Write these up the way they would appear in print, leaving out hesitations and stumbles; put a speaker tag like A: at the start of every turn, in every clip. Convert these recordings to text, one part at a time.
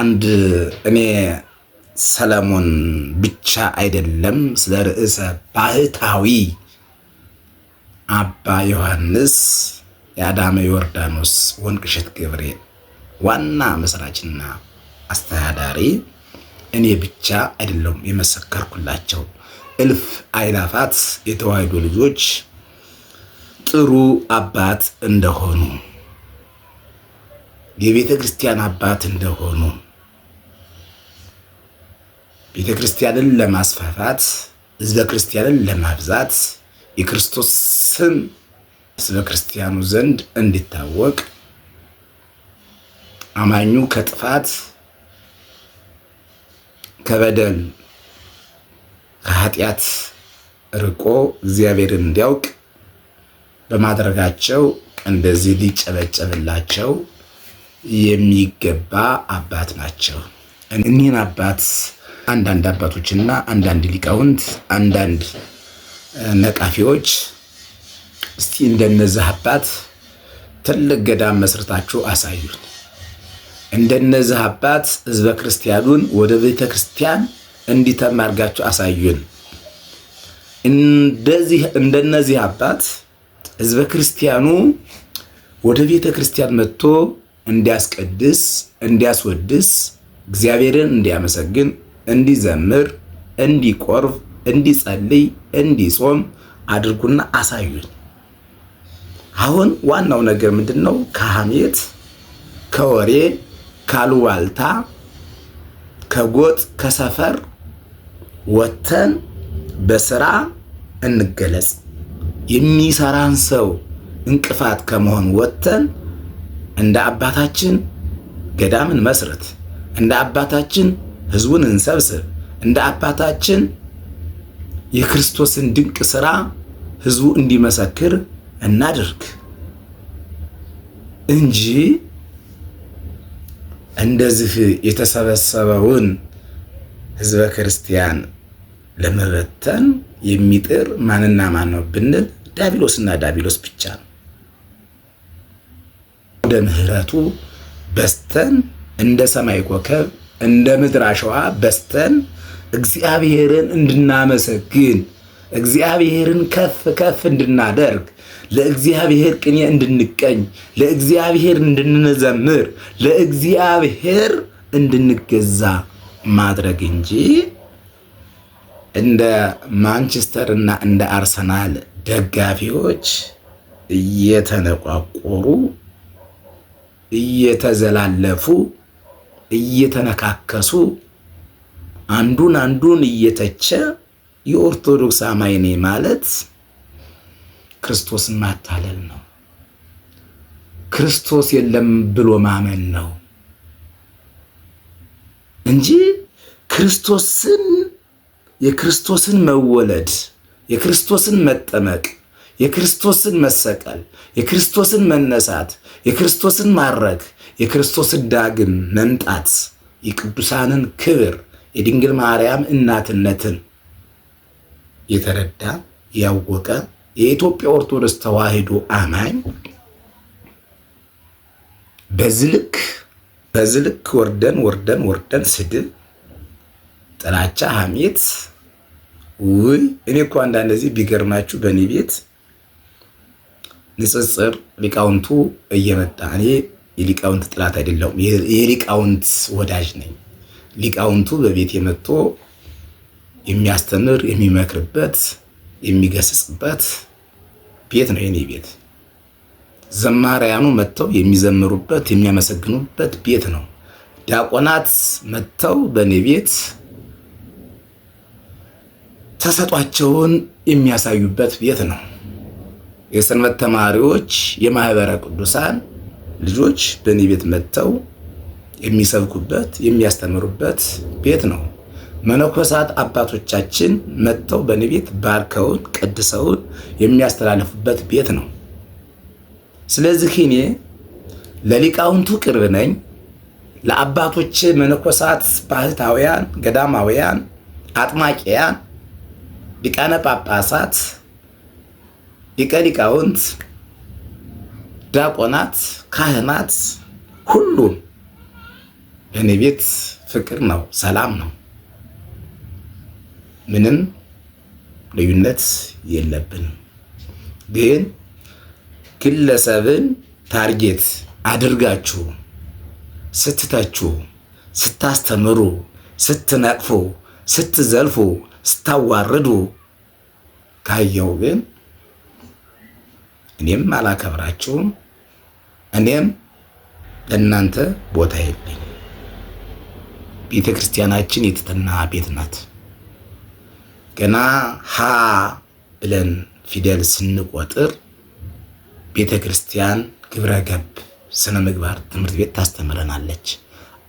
A: አንድ እኔ ሰለሞን ብቻ አይደለም ስለ ርዕሰ ባህታዊ አባ ዮሐንስ የአዳመ ዮርዳኖስ ወንቅሸት ገብርኤል ዋና መስራችና አስተዳዳሪ እኔ ብቻ አይደለም የመሰከርኩላቸው እልፍ አእላፋት የተዋሕዶ ልጆች ጥሩ አባት እንደሆኑ የቤተ ክርስቲያን አባት እንደሆኑ ቤተ ክርስቲያንን ለማስፋፋት ሕዝበ ክርስቲያንን ለማብዛት የክርስቶስ ስም ሕዝበ ክርስቲያኑ ዘንድ እንዲታወቅ አማኙ ከጥፋት ከበደል ከኃጢአት ርቆ እግዚአብሔርን እንዲያውቅ በማድረጋቸው እንደዚህ ሊጨበጨብላቸው የሚገባ አባት ናቸው። እኒህን አባት አንዳንድ አባቶችና አንዳንድ ሊቃውንት አንዳንድ ነቃፊዎች እስቲ እንደነዚህ አባት ትልቅ ገዳም መስርታችሁ አሳዩን፣ እንደነዚህ አባት ሕዝበ ክርስቲያኑን ወደ ቤተ ክርስቲያን እንዲተም አድርጋችሁ አሳዩን። እንደነዚህ አባት ሕዝበ ክርስቲያኑ ወደ ቤተ ክርስቲያን መጥቶ እንዲያስቀድስ እንዲያስወድስ እግዚአብሔርን እንዲያመሰግን እንዲዘምር እንዲቆርብ እንዲጸልይ እንዲጾም አድርጉና አሳዩን። አሁን ዋናው ነገር ምንድነው? ከሐሜት ከወሬ ካሉባልታ ከጎጥ ከሰፈር ወተን በስራ እንገለጽ። የሚሰራን ሰው እንቅፋት ከመሆን ወተን እንደ አባታችን ገዳምን መስረት፣ እንደ አባታችን ህዝቡን እንሰብስብ፣ እንደ አባታችን የክርስቶስን ድንቅ ስራ ህዝቡ እንዲመሰክር እናድርግ እንጂ እንደዚህ የተሰበሰበውን ህዝበ ክርስቲያን ለመበተን የሚጥር ማንና ማን ነው ብንል ዲያብሎስና ዲያብሎስ ብቻ ነው። ወደ ምህረቱ በስተን እንደ ሰማይ ኮከብ እንደ ምድር አሸዋ በስተን እግዚአብሔርን እንድናመሰግን እግዚአብሔርን ከፍ ከፍ እንድናደርግ ለእግዚአብሔር ቅኔ እንድንቀኝ ለእግዚአብሔር እንድንዘምር ለእግዚአብሔር እንድንገዛ ማድረግ እንጂ እንደ ማንቸስተር እና እንደ አርሰናል ደጋፊዎች እየተነቋቆሩ እየተዘላለፉ እየተነካከሱ አንዱን እየተቸ የኦርቶዶክስ አማኝ ነኝ ማለት ክርስቶስን ማታለል ነው። ክርስቶስ የለም ብሎ ማመን ነው እንጂ የክርስቶስን መወለድ የክርስቶስን መጠመቅ የክርስቶስን መሰቀል የክርስቶስን መነሳት የክርስቶስን ማረግ የክርስቶስን ዳግም መምጣት የቅዱሳንን ክብር የድንግል ማርያም እናትነትን የተረዳ ያወቀ የኢትዮጵያ ኦርቶዶክስ ተዋሕዶ አማኝ በዚህ ልክ ወርደን ስድብ፣ ጥላቻ፣ ሐሜት እኔ እኮ አንዳንድ ጊዜ ቢገርማችሁ በእኔ ቤት ንጽጽር ሊቃውንቱ እየመጣ እኔ የሊቃውንት ጥላት አይደለሁም፣ የሊቃውንት ወዳጅ ነኝ። ሊቃውንቱ በቤት የመጥቶ የሚያስተምር የሚመክርበት የሚገስጽበት ቤት ነው የኔ ቤት። ዘማሪያኑ መጥተው የሚዘምሩበት የሚያመሰግኑበት ቤት ነው። ዲያቆናት መጥተው በእኔ ቤት ተሰጧቸውን የሚያሳዩበት ቤት ነው። የሰንበት ተማሪዎች የማህበረ ቅዱሳን ልጆች በእኔ ቤት መጥተው የሚሰብኩበት የሚያስተምሩበት ቤት ነው። መነኮሳት አባቶቻችን መጥተው በእኔ ቤት ባርከውን ቀድሰውን የሚያስተላልፉበት ቤት ነው። ስለዚህ እኔ ለሊቃውንቱ ቅርብ ነኝ። ለአባቶች መነኮሳት ባህታውያን ገዳማውያን አጥማቂያን ሊቃነ ጳጳሳት ሊቀ ሊቃውንት ዲያቆናት ካህናት ሁሉም በእኔ ቤት ፍቅር ነው፣ ሰላም ነው። ምንም ልዩነት የለብንም። ግን ግለሰብን ታርጌት አድርጋችሁ ስትተቹ፣ ስታስተምሩ፣ ስትነቅፉ፣ ስትዘልፉ፣ ስታዋርዱ ካየው ግን እኔም አላከብራችሁም። እኔም ለእናንተ ቦታ የለኝ። ቤተ ክርስቲያናችን የትህትና ቤት ናት። ገና ሀ ብለን ፊደል ስንቆጥር ቤተ ክርስቲያን ግብረ ገብ ስነ ምግባር ትምህርት ቤት ታስተምረናለች።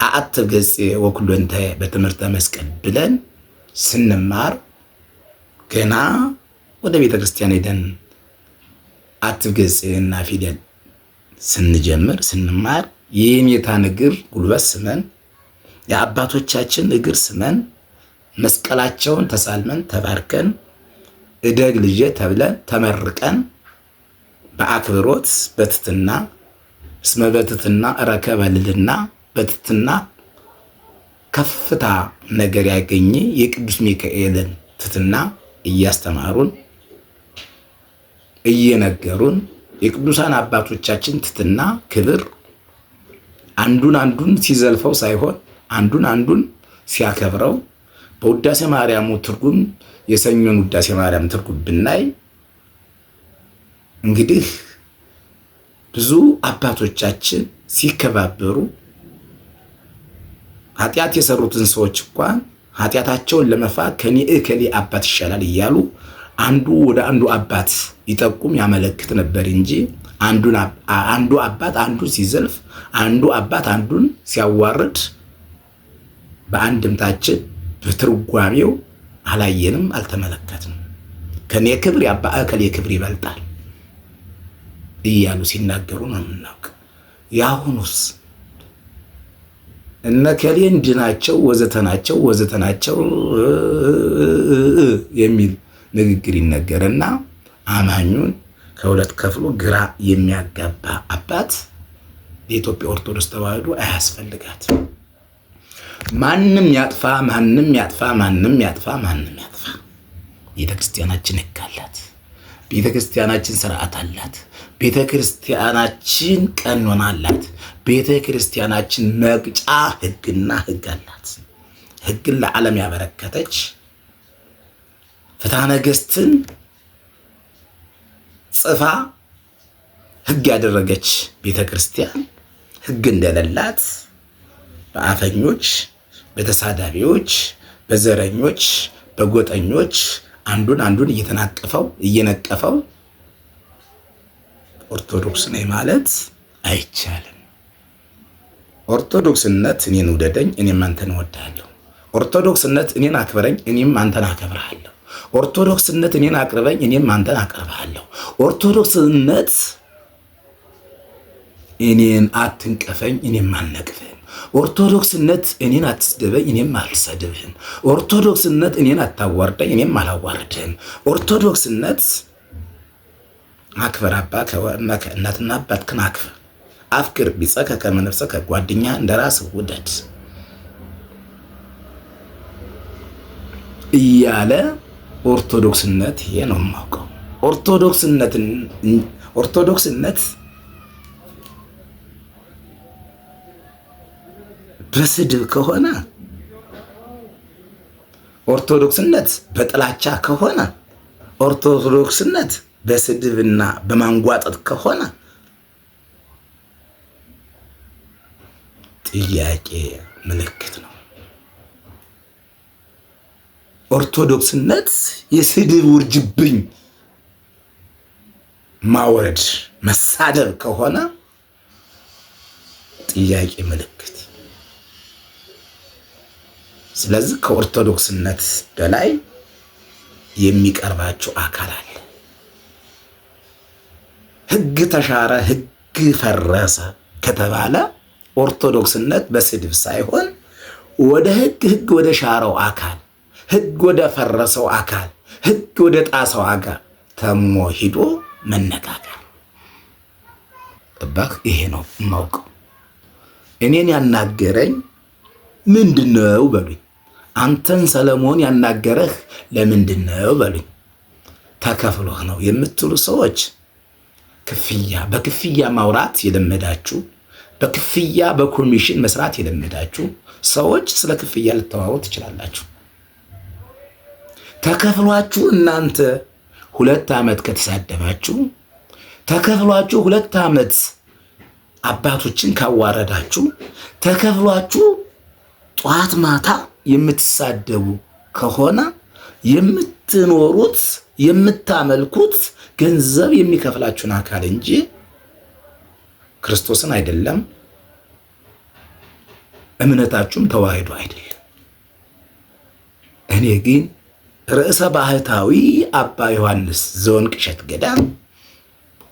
A: አአትብ ገጽ ወኩሎ እንተ በትምህርተ መስቀል ብለን ስንማር ገና ወደ ቤተ ክርስቲያን ሄደን አትብ ገጽ እና ፊደል ስንማር የኔታን እግር ጉልበት ስመን የአባቶቻችን እግር ስመን መስቀላቸውን ተሳልመን ተባርከን እደግ ልጄ ተብለን ተመርቀን በአክብሮት በትትና እስመ በትትና ረከበ ልዕልና በትትና ከፍታ ነገር ያገኘ የቅዱስ ሚካኤልን ትትና እያስተማሩን እየነገሩን የቅዱሳን አባቶቻችን ትትና ክብር አንዱን ሲዘልፈው ሳይሆን አንዱን ሲያከብረው በውዳሴ ማርያሙ ትርጉም የሰኞን ውዳሴ ማርያም ትርጉም ብናይ እንግዲህ ብዙ አባቶቻችን ሲከባበሩ ኃጢአት የሰሩትን ሰዎች እንኳን ኃጢአታቸውን ለመፋቅ ከኔ እከሌ አባት ይሻላል እያሉ አንዱ ወደ አንዱ አባት ይጠቁም ያመለክት ነበር እንጂ አንዱ አባት አንዱን ሲዘልፍ፣ አንዱ አባት አንዱን ሲያዋርድ በአንድምታችን በትርጓሜው አላየንም፣ አልተመለከትንም። ከኔ ክብር የአባ እከሌ ክብር ይበልጣል እያሉ ሲናገሩ ነው የምናውቅ። ያሁኑስ እነ እከሌ እንድናቸው ወዘተናቸው የሚል ንግግር ይነገርና አማኙን ከሁለት ከፍሎ ግራ የሚያጋባ አባት የኢትዮጵያ ኦርቶዶክስ ተዋሕዶ አያስፈልጋት። ማንም ያጥፋ ቤተክርስቲያናችን ሕግ አላት። ቤተክርስቲያናችን ስርዓት አላት። ቤተክርስቲያናችን ቀኖና አላት። ቤተክርስቲያናችን መቅጫ ሕግና ሕግ አላት። ሕግን ለዓለም ያበረከተች ፍትሐ ነገሥትን ጽፋ ሕግ ያደረገች ቤተክርስቲያን ሕግ እንደሌላት በአፈኞች፣ በተሳዳቢዎች፣ በዘረኞች፣ በጎጠኞች አንዱን እየነቀፈው ኦርቶዶክስ ነኝ ማለት አይቻልም። ኦርቶዶክስነት እኔን ውደደኝ፣ እኔም አንተን እወድሃለሁ። ኦርቶዶክስነት እኔን አክብረኝ፣ እኔም አንተን አከብርሃለሁ። ኦርቶዶክስነት እኔን አቅርበኝ፣ እኔም አንተን አቀርብሃለሁ። ኦርቶዶክስነት እኔን አትንቀፈኝ፣ እኔም አልነቅፍህም። ኦርቶዶክስነት እኔን አትስደበኝ፣ እኔም አልሰድብህም። ኦርቶዶክስነት እኔን አታዋርደኝ፣ እኔም አላዋርድህም። ኦርቶዶክስነት አክብር፣ እናትና አባትህን አክብር፣ አፍቅር ቢጸከ ከመ ነፍሰከ፣ ጓደኛ እንደራስህ ውደድ እያለ ኦርቶዶክስነት ይሄ ነው የማውቀው። ኦርቶዶክስነት በስድብ ከሆነ፣ ኦርቶዶክስነት በጥላቻ ከሆነ፣ ኦርቶዶክስነት በስድብና በማንጓጠጥ ከሆነ ጥያቄ ምልክት ነው። ኦርቶዶክስነት የስድብ ውርጅብኝ ማውረድ መሳደብ ከሆነ ጥያቄ ምልክት። ስለዚህ ከኦርቶዶክስነት በላይ የሚቀርባቸው አካል አለ። ሕግ ተሻረ፣ ሕግ ፈረሰ ከተባለ ኦርቶዶክስነት በስድብ ሳይሆን ወደ ሕግ ወደ ሻረው አካል፣ ሕግ ወደ ፈረሰው አካል፣ ሕግ ወደ ጣሰው አካል ተሞ ሂዶ መነጋገር። እባክ ይሄ ነው የማውቀው። እኔን ያናገረኝ ምንድነው በሉኝ። አንተን ሰለሞን ያናገረህ ለምንድነው በሉኝ። ተከፍሎህ ነው የምትሉ ሰዎች በክፍያ ማውራት የለመዳችሁ፣ በክፍያ በኮሚሽን መስራት የለመዳችሁ ሰዎች ስለ ክፍያ ልታወሩ ትችላላችሁ። ተከፍሏችሁ እናንተ 2 ዓመት ከተሳደባችሁ፣ ተከፍሏችሁ 2 ዓመት አባቶችን ካዋረዳችሁ፣ ተከፍሏችሁ ጧት ማታ የምትሳደቡ ከሆነ የምትኖሩት የምታመልኩት ገንዘብ የሚከፍላችሁን አካል እንጂ ክርስቶስን አይደለም። እምነታችሁም ተዋህዶ አይደለም። እኔ ግን ርዕሰ ባህታዊ አባ ዮሐንስ ዘወንቅሸት ገዳም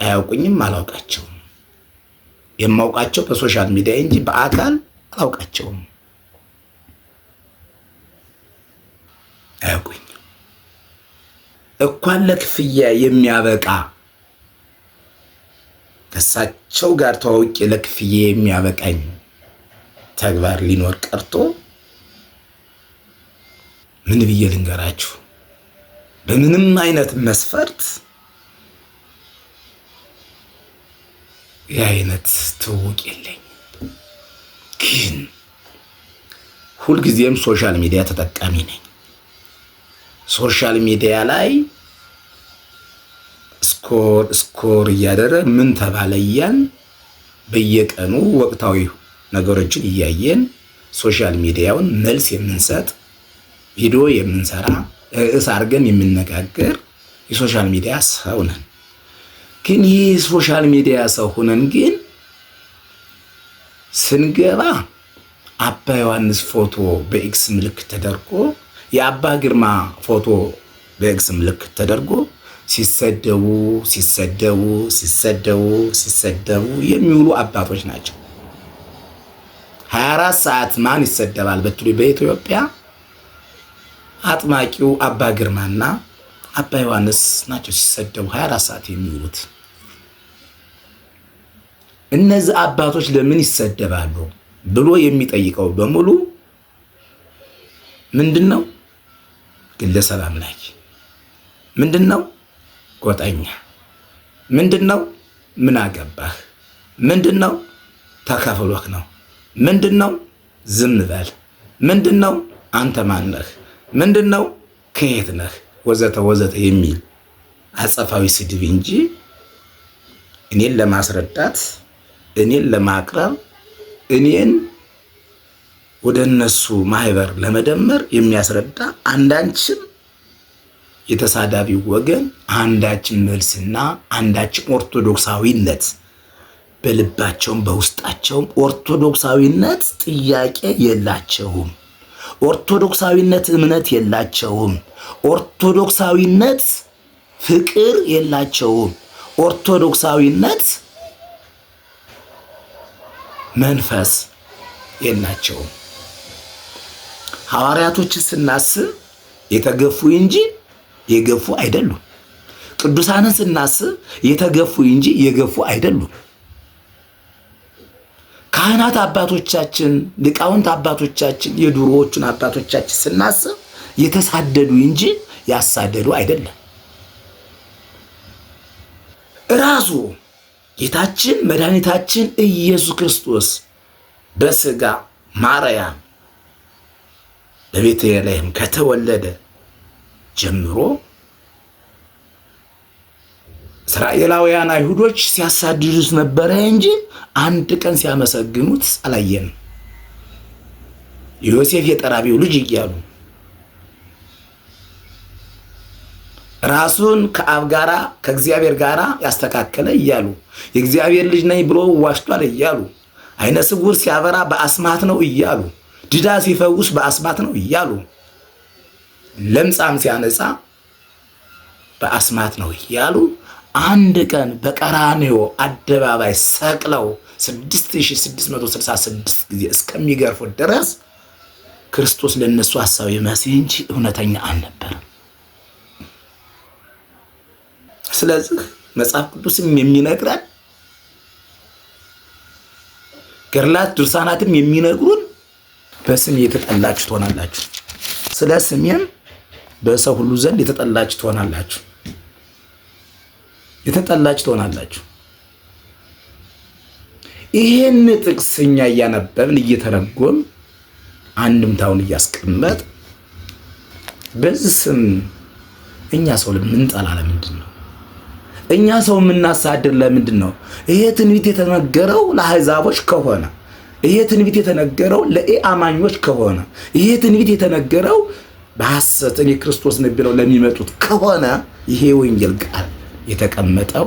A: አያውቁኝም፣ አላውቃቸውም። የማውቃቸው በሶሻል ሚዲያ እንጂ በአካል አላውቃቸውም። አያውቁኝ። እንኳን ለክፍያ የሚያበቃ ከእሳቸው ጋር ተዋውቄ ለክፍያ የሚያበቃኝ ተግባር ሊኖር ቀርቶ ምን ብዬ ልንገራችሁ? በምንም አይነት መስፈርት የአይነት ትውውቅ የለኝም። ግን ሁልጊዜም ሶሻል ሚዲያ ተጠቃሚ ነኝ። ሶሻል ሚዲያ ላይ ስኮር እያደረግ ምን ተባለ እያልን በየቀኑ ወቅታዊ ነገሮችን እያየን ሶሻል ሚዲያውን መልስ የምንሰጥ ቪዲዮ የምንሰራ ርዕስ አድርገን የምንነጋገር የሶሻል ሚዲያ ሰው ነን። ግን ይህ ሶሻል ሚዲያ ሰው ሆነን ግን ስንገባ አባ ዮሐንስ ፎቶ በኤክስ ምልክት ተደርጎ የአባ ግርማ ፎቶ በኤክስ ምልክት ተደርጎ ሲሰደቡ የሚውሉ አባቶች ናቸው። 24 ሰዓት ማን ይሰደባል በትሉ በኢትዮጵያ አጥማቂው አባ ግርማና አባ ዮሐንስ ናቸው ሲሰደቡ 24 ሰዓት የሚውሉት። እነዚህ አባቶች ለምን ይሰደባሉ ብሎ የሚጠይቀው በሙሉ ምንድነው? ግለሰብ አምላኪ፣ ምንድነው? ጎጠኛ፣ ምንድነው? ምን አገባህ፣ ምንድነው? ተከፍሎህ ነው፣ ምንድነው? ዝም በል፣ ምንድነው? አንተ ማን ነህ፣ ምንድነው? ከየት ነህ፣ ወዘተ ወዘተ የሚል አጸፋዊ ስድብ እንጂ እኔን ለማስረዳት እኔን ለማቅረብ እኔን ወደ እነሱ ማህበር ለመደመር የሚያስረዳ አንዳችም የተሳዳቢው ወገን አንዳችም መልስና አንዳችም ኦርቶዶክሳዊነት በልባቸውም በውስጣቸውም ኦርቶዶክሳዊነት ጥያቄ የላቸውም። ኦርቶዶክሳዊነት እምነት የላቸውም። ኦርቶዶክሳዊነት ፍቅር የላቸውም። ኦርቶዶክሳዊነት መንፈስ የላቸውም። ሐዋርያቶችን ስናስብ የተገፉ እንጂ የገፉ አይደሉም። ቅዱሳንን ስናስብ የተገፉ እንጂ የገፉ አይደሉም። ካህናት አባቶቻችን፣ ሊቃውንት አባቶቻችን፣ የድሮዎቹን አባቶቻችን ስናስብ የተሳደዱ እንጂ ያሳደዱ አይደለም። ራሱ ጌታችን መድኃኒታችን ኢየሱስ ክርስቶስ በስጋ ማርያም በቤተልሔም ከተወለደ ጀምሮ እስራኤላውያን አይሁዶች ሲያሳድዱት ነበረ እንጂ አንድ ቀን ሲያመሰግኑት አላየንም። ዮሴፍ የጠራቢው ልጅ እያሉ ራሱን ከአብ ጋራ ከእግዚአብሔር ጋራ ያስተካከለ እያሉ የእግዚአብሔር ልጅ ነኝ ብሎ ዋሽቷል እያሉ አይነ ስውር ሲያበራ በአስማት ነው እያሉ ድዳ ሲፈውስ በአስማት ነው እያሉ ለምጻም ሲያነጻ በአስማት ነው እያሉ አንድ ቀን በቀራንዮ አደባባይ ሰቅለው 6666 ጊዜ እስከሚገርፉት ድረስ ክርስቶስ ለነሱ ሐሳዊ መሲህ እንጂ እውነተኛ አልነበረም። ስለዚህ መጽሐፍ ቅዱስም የሚነግረን ገድላት ድርሳናትም የሚነግሩን በስሜ የተጠላችሁ ትሆናላችሁ። ስለ ስሜም በሰው ሁሉ ዘንድ የተጠላችሁ ትሆናላችሁ። የተጠላችሁ ትሆናላችሁ። ይሄን ጥቅስ እኛ እያነበብን እየተረጎም አንድምታውን እያስቀመጥ በዚህ ስም እኛ ሰው የምንጠላ ለምንድን ነው? እኛ ሰው የምናሳድር ለምንድን ነው? ይሄ ትንቢት የተነገረው ለአሕዛቦች ከሆነ፣ ይሄ ትንቢት የተነገረው ለአማኞች ከሆነ፣ ይሄ ትንቢት የተነገረው በሐሰት እኔ ክርስቶስ ነኝ ብለው ለሚመጡት ከሆነ ይሄ ወንጌል ቃል የተቀመጠው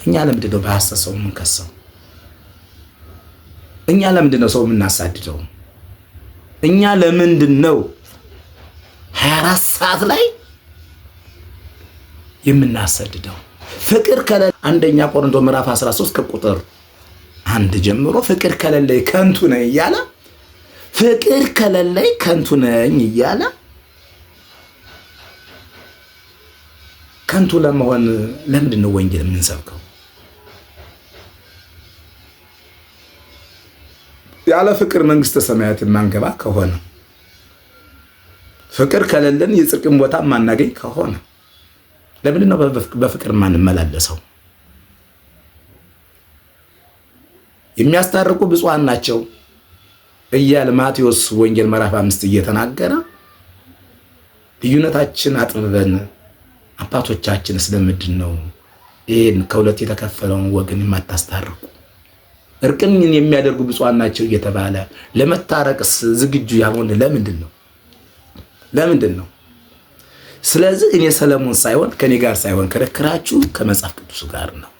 A: እኛ ለምንድን ነው በሐሰት ሰው የምንከሰው? እኛ ለምንድን ነው ሰው የምናሳድደው? እኛ ለምንድን ነው 24 ሰዓት ላይ የምናሰድደው? ፍቅር ከሌለ አንደኛ ቆሮንቶስ ምዕራፍ 13 ከቁጥር 1 ጀምሮ ፍቅር ከሌለኝ ከንቱ ነኝ እያለ ፍቅር ከሌለኝ ከንቱ ነኝ እያለ ከንቱ ለመሆን ለምንድን ነው ወንጌል የምንሰብከው? ያለ ፍቅር መንግስተ ሰማያት የማንገባ ከሆነ ፍቅር ከሌለን የጽድቅን ቦታ ማናገኝ ከሆነ ለምንድን ነው በፍቅር ማንመላለሰው? የሚያስታርቁ ብፁዓን ናቸው እያለ ማቴዎስ ወንጌል ምዕራፍ 5 እየተናገረ ልዩነታችን አጥብበን አባቶቻችን ስለምንድን ነው ይሄን ከሁለት የተከፈለውን ወገን የማታስታርቁ? እርቅን የሚያደርጉ ብፁዓን ናቸው እየተባለ ለመታረቅስ ዝግጁ ያልሆነ ለምንድን ነው? ስለዚህ እኔ ሰለሞን ሳይሆን ከኔ ጋር ሳይሆን ክርክራችሁ ከመጽሐፍ ቅዱስ ጋር ነው።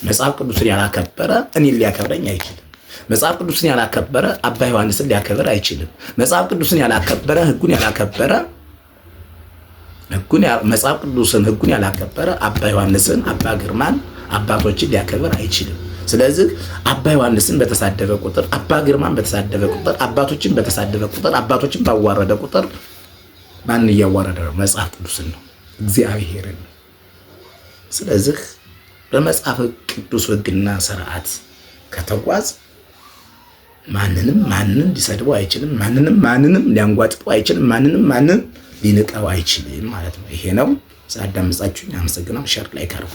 A: መጽሐፍ ቅዱስን ያላከበረ እኔን ሊያከብረኝ አይችልም። መጽሐፍ ቅዱስን ያላከበረ አባ ዮሐንስን ሊያከብር አይችልም። መጽሐፍ ቅዱስን ያላከበረ ሕጉን ያላከበረ አባ ዮሐንስን፣ አባ ግርማን አባቶችን ሊያከብር አይችልም። ስለዚህ አባ ዮሐንስን በተሳደበ ቁጥር፣ አባ ግርማን በተሳደበ ቁጥር፣ አባቶችን በተሳደበ ቁጥር፣ አባቶችን ባዋረደ ቁጥር ማን እያዋረደ ነው? መጽሐፍ ቅዱስን ነው፣ እግዚአብሔርን ነው። ስለዚህ በመጽሐፍ ቅዱስ ሕግና ስርዓት ከተጓዝ ማንንም ሊሰድበው አይችልም። ማንንም ሊያንጓጥጠው አይችልም። ማንንም ሊንቀው አይችልም ማለት ነው። ይሄ ነው። ሳዳምጻችሁኝ አመሰግናለሁ። ሸር ላይ ካርጉ